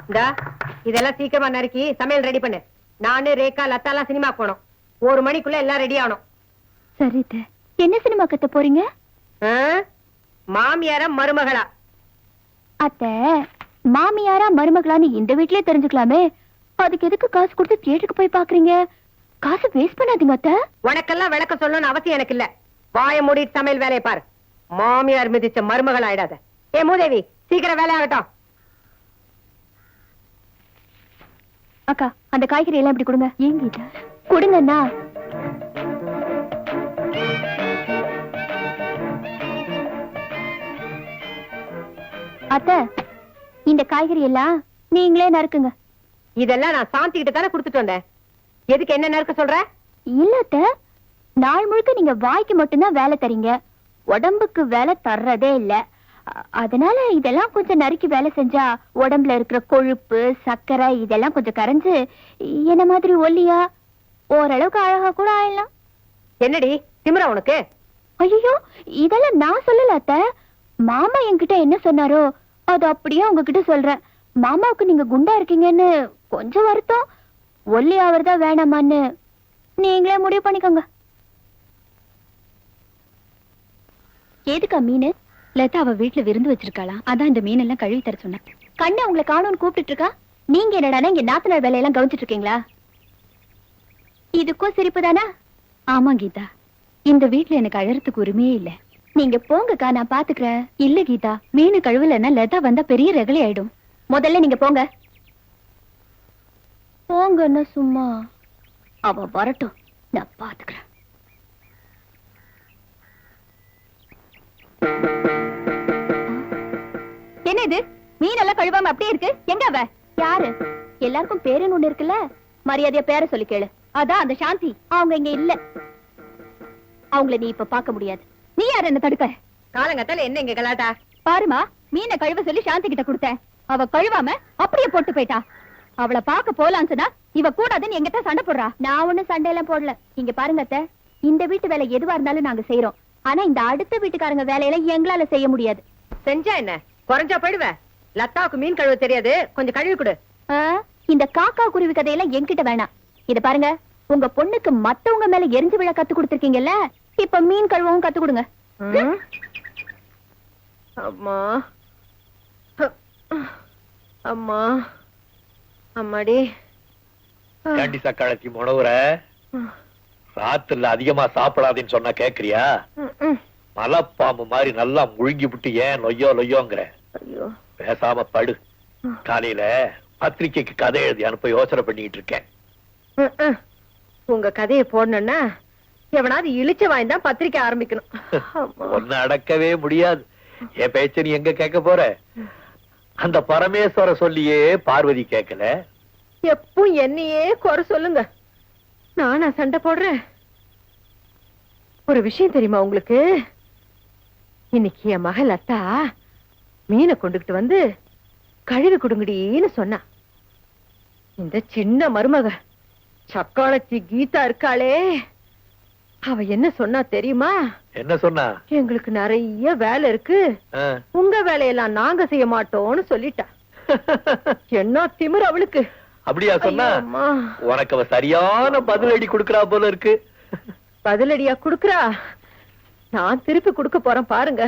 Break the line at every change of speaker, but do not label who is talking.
இந்தா இதெல்லாம் சீக்கிரமா நறுக்கி சமையல் ரெடி பண்ணு. நானு ரேகா லத்தாலாம் சினிமா போனோம். 1 மணிக்குள்ள எல்லாம் ரெடி ஆகணும்.
சரி. என்ன சினிமா கத்த போறீங்க?
மாமியாரா மருமகளா?
அத்தை, மாமியாரா மருமகளான்னு இந்த வீட்லயே தெரிஞ்சுக்கலாமே. அதுக்கு எதுக்கு காசு கொடுத்து தியேட்டருக்கு போய் பாக்குறீங்க? காசு வேஸ்ட் பண்ணாதீங்க அத்தை.
உனக்கெல்லாம் விளக்க சொல்லணும்னு அவசியம் எனக்கு இல்ல. வாய மூடிட்டு சமையல் வேலையை பாரு. மாமியார் மிதிச்ச மருமகள் ஆயிடாத. ஏ மூதேவி, சீக்கிரம் வேலை ஆகட்டும்.
அக்கா, அந்த காய்கறி எல்லாம் இப்படி கொடுங்க. ஏங்கிட்ட கொடுங்கண்ணா. அத்தை, இந்த காய்கறி எல்லாம் நீங்களே நறுக்குங்க.
இதெல்லாம் நான் சாந்தி கிட்ட தானே கொடுத்துட்டு வந்தேன். எதுக்கு என்ன நறுக்க சொல்ற?
இல்ல அத்தை, நாள் முழுக்க நீங்க வாய்க்கு மட்டும்தான் வேலை தரீங்க, உடம்புக்கு வேலை தர்றதே இல்ல. அதனால இதெல்லாம் கொஞ்சம் நறுக்கி வேலை செஞ்சா உடம்புல இருக்கிற கொழுப்பு சர்க்கரை இதெல்லாம் கொஞ்சம் கரைஞ்சு என்ன மாதிரி ஒல்லியா ஓரளவுக்கு அழகா கூட ஆயிடலாம்.
என்னடி திமிரா உனக்கு?
ஐயோ, இதெல்லாம் நான் சொல்லல அத்தை. மாமா என்கிட்ட என்ன சொன்னாரோ அது அப்படியே உங்ககிட்ட சொல்றேன். மாமாவுக்கு நீங்க குண்டா இருக்கீங்கன்னு கொஞ்சம் வருத்தம், ஒல்லி ஆவறதா வேணாமான்னு நீங்களே முடிவு பண்ணிக்கோங்க. எதுக்கா மீன்? லதா அவ வீட்டுல விருந்து வச்சிருக்காளாம், அதான் இந்த மீன் எல்லாம் கழுவி தர சொன்னேன். கண்ணை உங்களை காணும்னு கூப்பிட்டு இருக்கா. நீங்க என்னடானா இங்க நாத்தனார் வேலையெல்லாம் கவனிச்சிட்டு இருக்கீங்களா? இதுக்கும் சிரிப்பு தானா? ஆமா கீதா, இந்த வீட்டுல எனக்கு அழறதுக்கு உரிமையே இல்ல. நீங்க போங்கக்கா, நான் பாத்துக்கிறேன். இல்ல கீதா, மீன் கழுவலன்னா லதா வந்தா பெரிய ரகலை ஆயிடும். முதல்ல நீங்க போங்க. போங்கன்னா சும்மா அவ வரட்டும், நான் பாத்துக்கிறேன். என்ன இது? மீன் எல்லாம் கழுவாம அப்படியே இருக்கு. எங்க அவ? யாரு? எல்லாருக்கும் பேருன்னு ஒண்ணு இருக்குல்ல, மரியாதையா பேரை சொல்லி கேளு. அதான் அந்த சாந்தி. அவங்க இங்க இல்ல. அவங்கள நீ இப்ப பாக்க முடியாது. நீ யார் என்ன தடுக்க?
காலங்கத்தால என்ன இங்க கலாட்டா?
பாருமா, மீனை கழுவ சொல்லி சாந்தி கிட்ட கொடுத்தேன். அவ கழுவாம அப்படியே போட்டு போயிட்டா. அவளை பாக்க போலான்னு சொன்னா இவ கூடாதுன்னு எங்கிட்ட சண்டை போடுறா. நான் ஒண்ணும் சண்டை எல்லாம் போடல. இங்க பாருங்க அத்தை, இந்த வீட்டு வேலை எதுவா இருந்தாலும் நாங்க செய்யறோம். ஆனா இந்த அடுத்த வீட்டுக்காரங்க வேலையெல்லாம் எங்களால செய்ய முடியாது.
செஞ்சா என்ன, குறைஞ்சா போயிடுவ. லத்தாவுக்கு மீன் கழுவ தெரியாது, கொஞ்சம் கழுவி கொடு.
இந்த காக்கா குருவி கதையெல்லாம் என்கிட்ட வேணாம். இத பாருங்க, உங்க பொண்ணுக்கு மத்தவங்க மேல எரிஞ்சு விழ கத்து கொடுத்திருக்கீங்கல்ல, இப்ப மீன் கழுவவும் கத்து கொடுங்க.
அம்மா அம்மா அம்மாடி.
கேண்டி சக்காளத்தி முனவுற ராத்திரில அதிகமா சாப்பிடாதேன்னு சொன்னா கேக்குறியா? மலைப்பாம்பு மாதிரி நல்லா முழுங்கி விட்டு ஏன் நொய்யோ நொய்யோங்கிற? பேசாம படு. காலையில பத்திரிக்கைக்கு கதை எழுதி அனுப்ப யோசனை பண்ணிட்டு இருக்கேன்.
உங்க கதையை போடணும்னா எவனாவது இழிச்ச வாய்ந்தான் பத்திரிக்கை ஆரம்பிக்கணும்.
ஒன்னு அடக்கவே முடியாது. என் பேச்ச நீ எங்க கேட்க போற? அந்த பரமேஸ்வர சொல்லியே பார்வதி கேட்கல.
எப்போ என்னையே குறை சொல்லுங்க, நானா சண்டை போடுறேன்? ஒரு விஷயம் தெரியுமா உங்களுக்கு? இன்னைக்கு என் மகள் அத்தா மீனை கொண்டுகிட்டு வந்து கழுவி கொடுங்கடின்னு சொன்னா. இந்த சின்ன மருமக சக்காளத்தி கீதா இருக்காளே, அவ என்ன சொன்னா தெரியுமா?
என்ன சொன்னா?
எங்களுக்கு நிறைய வேலை இருக்கு, உங்க வேலையெல்லாம் நாங்க செய்ய மாட்டோம்னு சொல்லிட்டா. என்ன திமிரு அவளுக்கு!
அப்படியா சொன்னா? உனக்கு அவ சரியான பதிலடி கொடுக்கறா போல இருக்கு.
பதிலடியா குடுக்கறா? நான் திருப்பி கொடுக்க போறேன் பாருங்க.